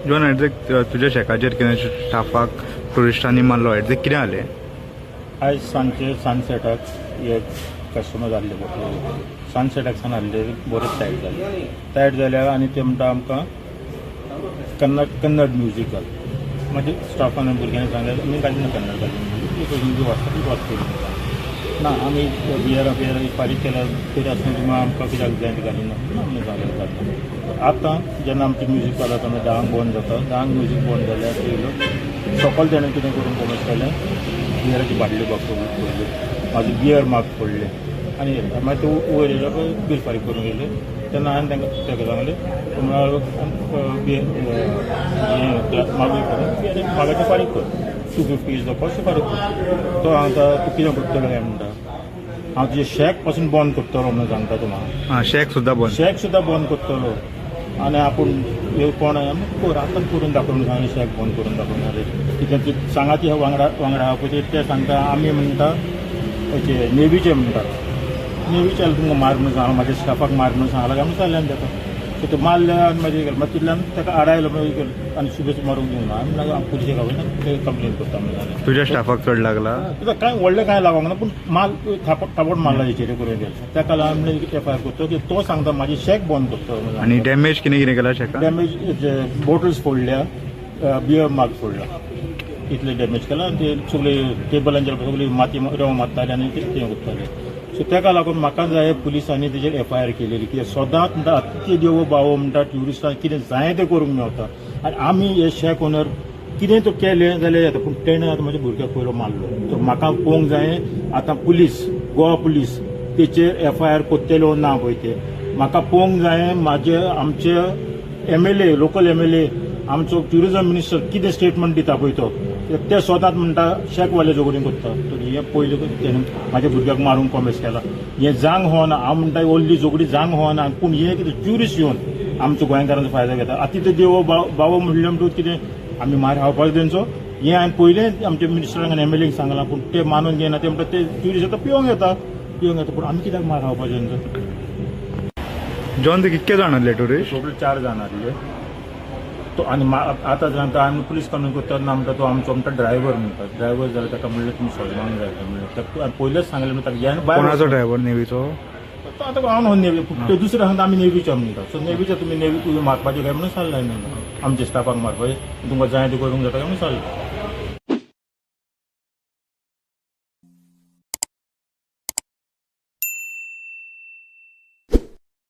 John एडजेक तुझ्या शेकाचेर कितें स्टाफाक टुरिस्टांनी मारलो एडजेक कितें जालें? आज सांजचे सनसेटाक एक कस्टमर जाल्ले पळय सनसेटाक सान आसले बरेच टायट जाल्यार आनी ते म्हणटा आमकां कन्नड म्युजीक घाल. मागीर स्टाफान भुरग्यांनी सांगलें आमी घालीना कन्नड घालीना हिंदी वाचता ना आमी बियर फारीक केल्या तरी आसतना तुमी आमकां कित्याक जाय ते घालिना आमी घालता. आतां जेन्ना आमची म्युजीक चलता आमी 10 बंद जाता 10 म्युजीक बंद जाल्यार पयलो सकयल तेणें कितें करून पळोवंक केलें बियराची बाटली पडली मागीर बियर मार्क पडले आनी मागीर ते वयर येयलो बील फारीक करून गेले. तेन्ना हांवें ताका सांगलें मागीर करून मागाचें फारीक कर 250 इज द कॉस्ट फारीक कर. तो आतां तूं कितें करतलो काय म्हणटा हांव तुजें शॅक पासून बंद करतलो म्हणून सांगता तुम्हाला. शॅक सुद्दां बंद करतलो आनी आपूण कोण कर आतां करून दाखोवन सांगलें शॅक बंद करून दाखोवन जालें कित्याक ती सांगा ती वांगडा आहा पळय ते सांगता आमी म्हणटा हेचे नेवीचे म्हणटा नेवीचे तुमकां मार म्हणून सांग म्हाज्या स्टाफाक मार म्हणून सांगला आमी चाल्ल्यान ताका सो ते मारले आनी मागीर गेले मागीर तितल्यान ताका आडायलो मागीर आनी सुबेज मारूंक दिवंक ना आमी लागून पुलिशेक हांवें ते कंप्लेन करता म्हणून. तुज्या स्टाफाक चड लागला? तुका कांय व्हडलें कांय लागोंक ना पूण माल थापट मारला हेचेर करून गेले ताका लागून आमी एफआयआर करता की तो सांगता म्हाजी शॅक बंद करता. आनी डॅमेज कितें कितें केला शॅकाक? डॅमेज बोटल्स फोडल्या बियर मार्क फोडला इतले डॅमेज केला आनी ते सगळे टेबलांचेर सगळी माती रेंव मारताले आनी ते करताले. सो ताका लागून म्हाका जाय पुलिसांनी तेजेर एफआयआर केलेली कित्याक सदांच म्हणटा अत्य देवो बावो म्हणटा ट्युरिस्टांक कितें जाय तें करूंक मेळटा आनी आमी हे शॅक ओनर कितें तो केलें जाल्यार येता पूण तेणें आतां म्हाज्या भुरग्याक पयलो मारलो. तो म्हाका पळोवंक जाय आतां पुलीस गोवा पुलीस तेचेर एफआयआर कोत्तेलो ना पळय ते म्हाका पळोवंक जाय. आमचे MLA लोकल MLA आमचो ट्युरिजम मिनिस्टर कितें स्टेटमेंट दिता पळय तो ते स्वताच म्हणटा शॅकवाले झगडीं करता. तर हे पयलीं तेणें म्हाज्या भुरग्याक मारूंक कॉमेस केला. हें जावंक होना हांव म्हणटा व्हडली झगडी जावंक होना पूण हे कितें ट्युरिस्ट येवन आमच्या गोंयकारांचो फायदो घेता. आतां ते देवो बावो म्हणले म्हणटूच कितें आमी मार खावपाक तेंचो हें हांवें पयलें आमच्या मिनिस्टरांक आनी MLAक सांगलां पूण ते मानून घेयना. ते म्हणटा ते ट्युरिस्ट येता पिवंक येता पूण आमी कित्याक मार खावपाचें तेंचो? जॉन ते कितके जाण आहले टुरिस्ट? टोटल 4 जाण आहले. तो आनी आतां सांगता आमी पुलीस कंप्लेन करता ना म्हणटा तो आमचो म्हणटा ड्रायव्हर म्हणटा ड्रायव्हर जाल्यार ताका म्हणलें तुमी सोडवांक जाय म्हणलें पयलेंच सांगलें म्हणटा ताका कोणाचो ड्रायव्हर नेवीचो? आतां हांव न्हू नेवी ते दुसरे सांगता आमी नेवीचे म्हणटा. सो नेवीचे तुमी नेवी तुमी मारपाचें काय म्हणून सांगलें आमच्या स्टाफाक मारपाचें तुमकां जाय तें करूंक जाता काय म्हणून सांगलें.